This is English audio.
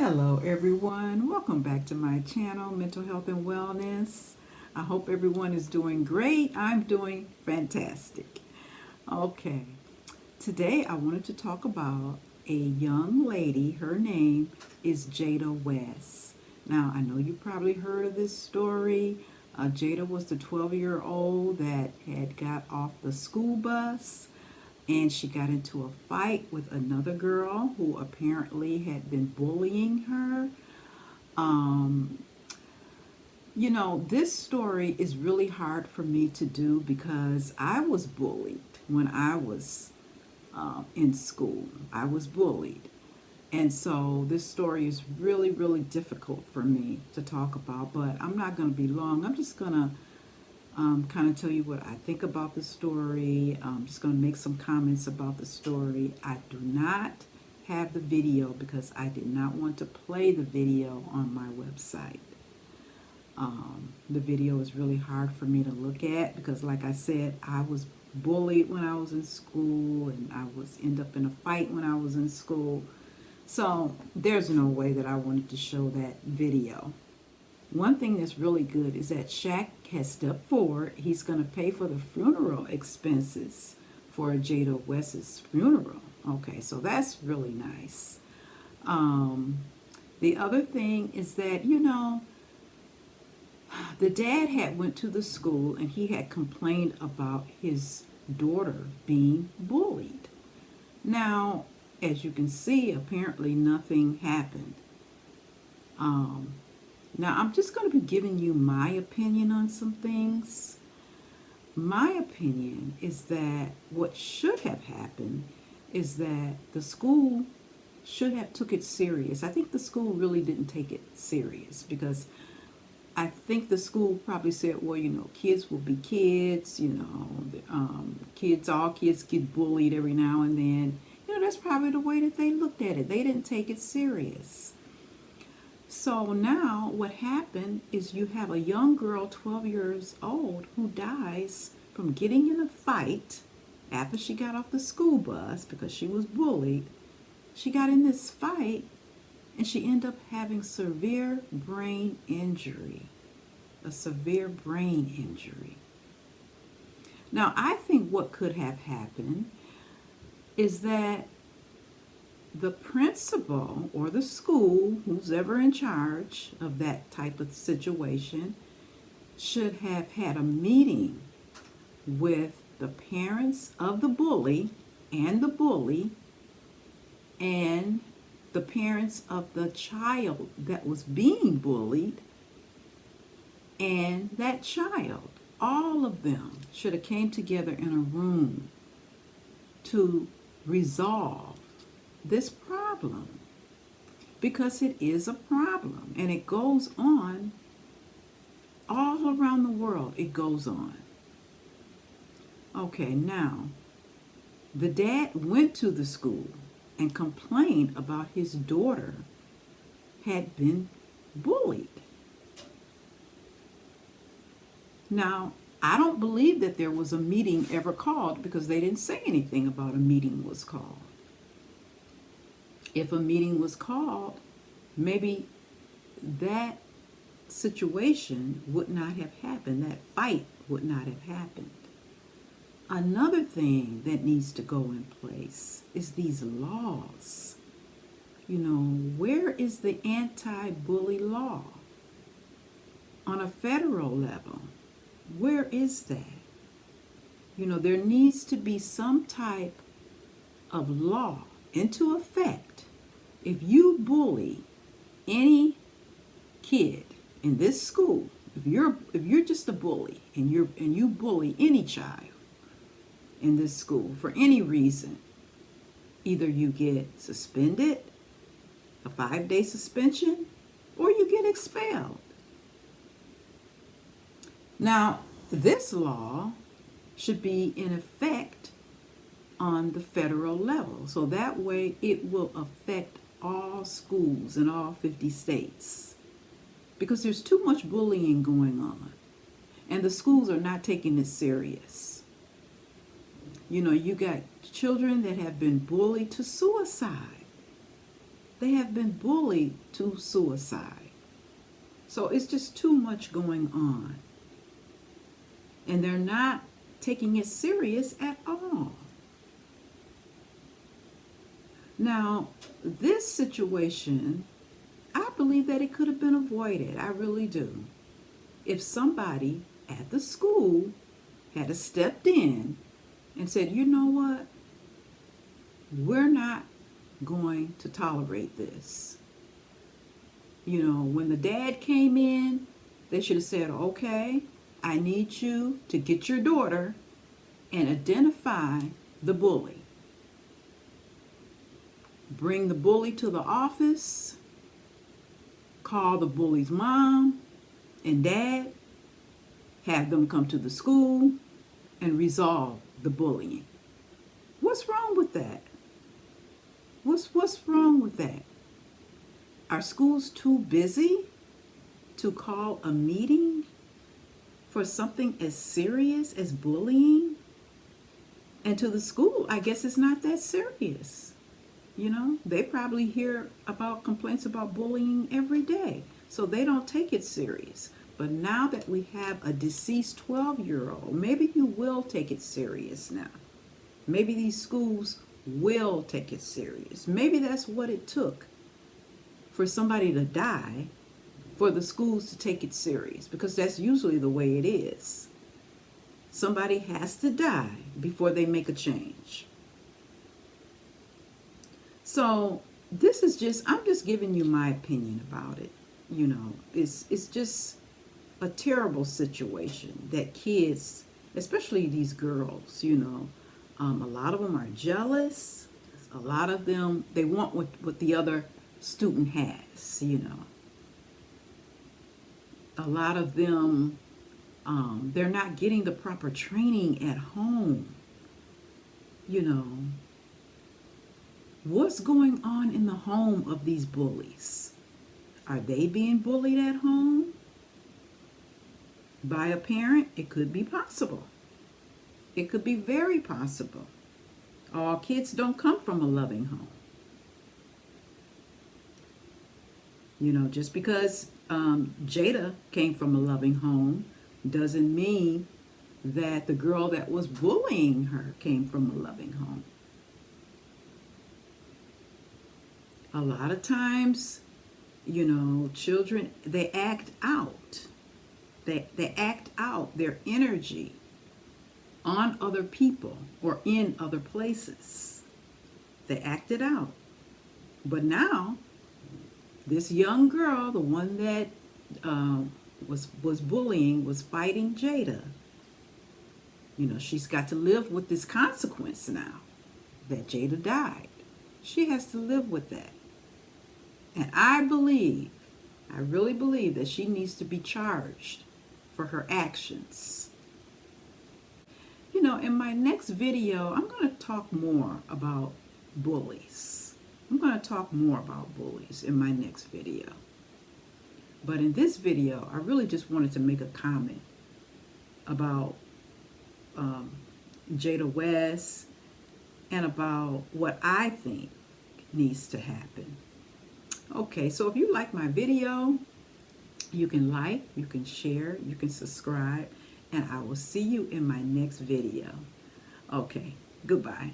Hello everyone, welcome back to my channel, Mental Health and Wellness. I hope everyone is doing great. I'm doing fantastic. Okay, today I wanted to talk about a young lady. Her name is Jada West. Now, I know you probably heard of this story. Jada was the 12-year-old that had got off the school bus and she got into a fight with another girl who apparently had been bullying her. Um, this story is really hard for me to do because I was bullied when I was in school. I was bullied. And so this story is really, really difficult for me to talk about, but I'm not going to be long. I'm just going to kind of tell you what I think about the story. I'm just going to make some comments about the story. I do not have the video because I did not want to play the video on my website. The video is really hard for me to look at because, like I said, I was bullied when I was in school and I was end up in a fight when I was in school. So there's no way that I wanted to show that video. One thing that's really good is that Shaq has stepped forward. He's going to pay for the funeral expenses for Jada West's funeral. Okay, so that's really nice. The other thing is that, the dad had went to the school and he had complained about his daughter being bullied. Now, as you can see, apparently nothing happened. Now, I'm just going to be giving you my opinion on some things. My opinion is that what should have happened is that the school should have took it serious. I think the school really didn't take it serious because I think the school probably said, well, kids will be kids, all kids get bullied every now and then. That's probably the way that they looked at it. They didn't take it serious. So now what happened is you have a young girl, 12 years old, who dies from getting in a fight after she got off the school bus because she was bullied. She got in this fight and she ended up having severe brain injury. A severe brain injury. Now, I think what could have happened is that the principal or the school, who's ever in charge of that type of situation, should have had a meeting with the parents of the bully and the bully and the parents of the child that was being bullied and that child. All of them should have came together in a room to resolve this problem because it is a problem and it goes on all around the world. It goes on. Okay, now the dad went to the school and complained about his daughter had been bullied. Now, I don't believe that there was a meeting ever called because they didn't say anything about a meeting was called. If a meeting was called, maybe that situation would not have happened. That fight would not have happened. Another thing that needs to go in place is these laws. Where is the anti-bully law? On a federal level, where is that? There needs to be some type of law into effect. If you bully any kid in this school, if you're just a bully and you bully any child in this school for any reason, either you get suspended, a 5-day suspension, or you get expelled. Now, this law should be in effect on the federal level. So that way it will affect all schools in all 50 states. Because there's too much bullying going on. And the schools are not taking it serious. You got children that have been bullied to suicide. they have been bullied to suicide. So it's just too much going on. And they're not taking it serious at all. Now, this situation, I believe that it could have been avoided. I really do. If somebody at the school had stepped in and said, you know what? We're not going to tolerate this. You know, when the dad came in, they should have said, okay, I need you to get your daughter and identify the bully. Bring the bully to the office, call the bully's mom and dad, have them come to the school and resolve the bullying. What's wrong with that? What's wrong with that? Are schools too busy to call a meeting for something as serious as bullying? And to the school, I guess it's not that serious. You know, they probably hear about complaints about bullying every day, so they don't take it serious. But now that we have a deceased 12-year-old, maybe you will take it serious now. Maybe these schools will take it serious. Maybe that's what it took for somebody to die for the schools to take it serious, because that's usually the way it is. Somebody has to die before they make a change. So this is just, I'm just giving you my opinion about it. You know, it's just a terrible situation that kids, especially these girls, you know, a lot of them are jealous. A lot of them, they want what the other student has, you know. A lot of them, they're not getting the proper training at home. You know, what's going on in the home of these bullies? Are they being bullied at home by a parent? It could be possible. It could be very possible. All kids don't come from a loving home. You know, just because Jada came from a loving home doesn't mean that the girl that was bullying her came from a loving home. A lot of times, you know, children, they act out. They act out their energy on other people or in other places. They act it out. But now, this young girl, the one that was bullying, was fighting Jada. You know, she's got to live with this consequence now that Jada died. She has to live with that. And I really believe that she needs to be charged for her actions. You know, in my next video, I'm going to talk more about bullies. I'm going to talk more about bullies in my next video. But in this video, I really just wanted to make a comment about Jada West and about what I think needs to happen. Okay, so if you like my video, you can like, you can share, you can subscribe, and I will see you in my next video. Okay, goodbye.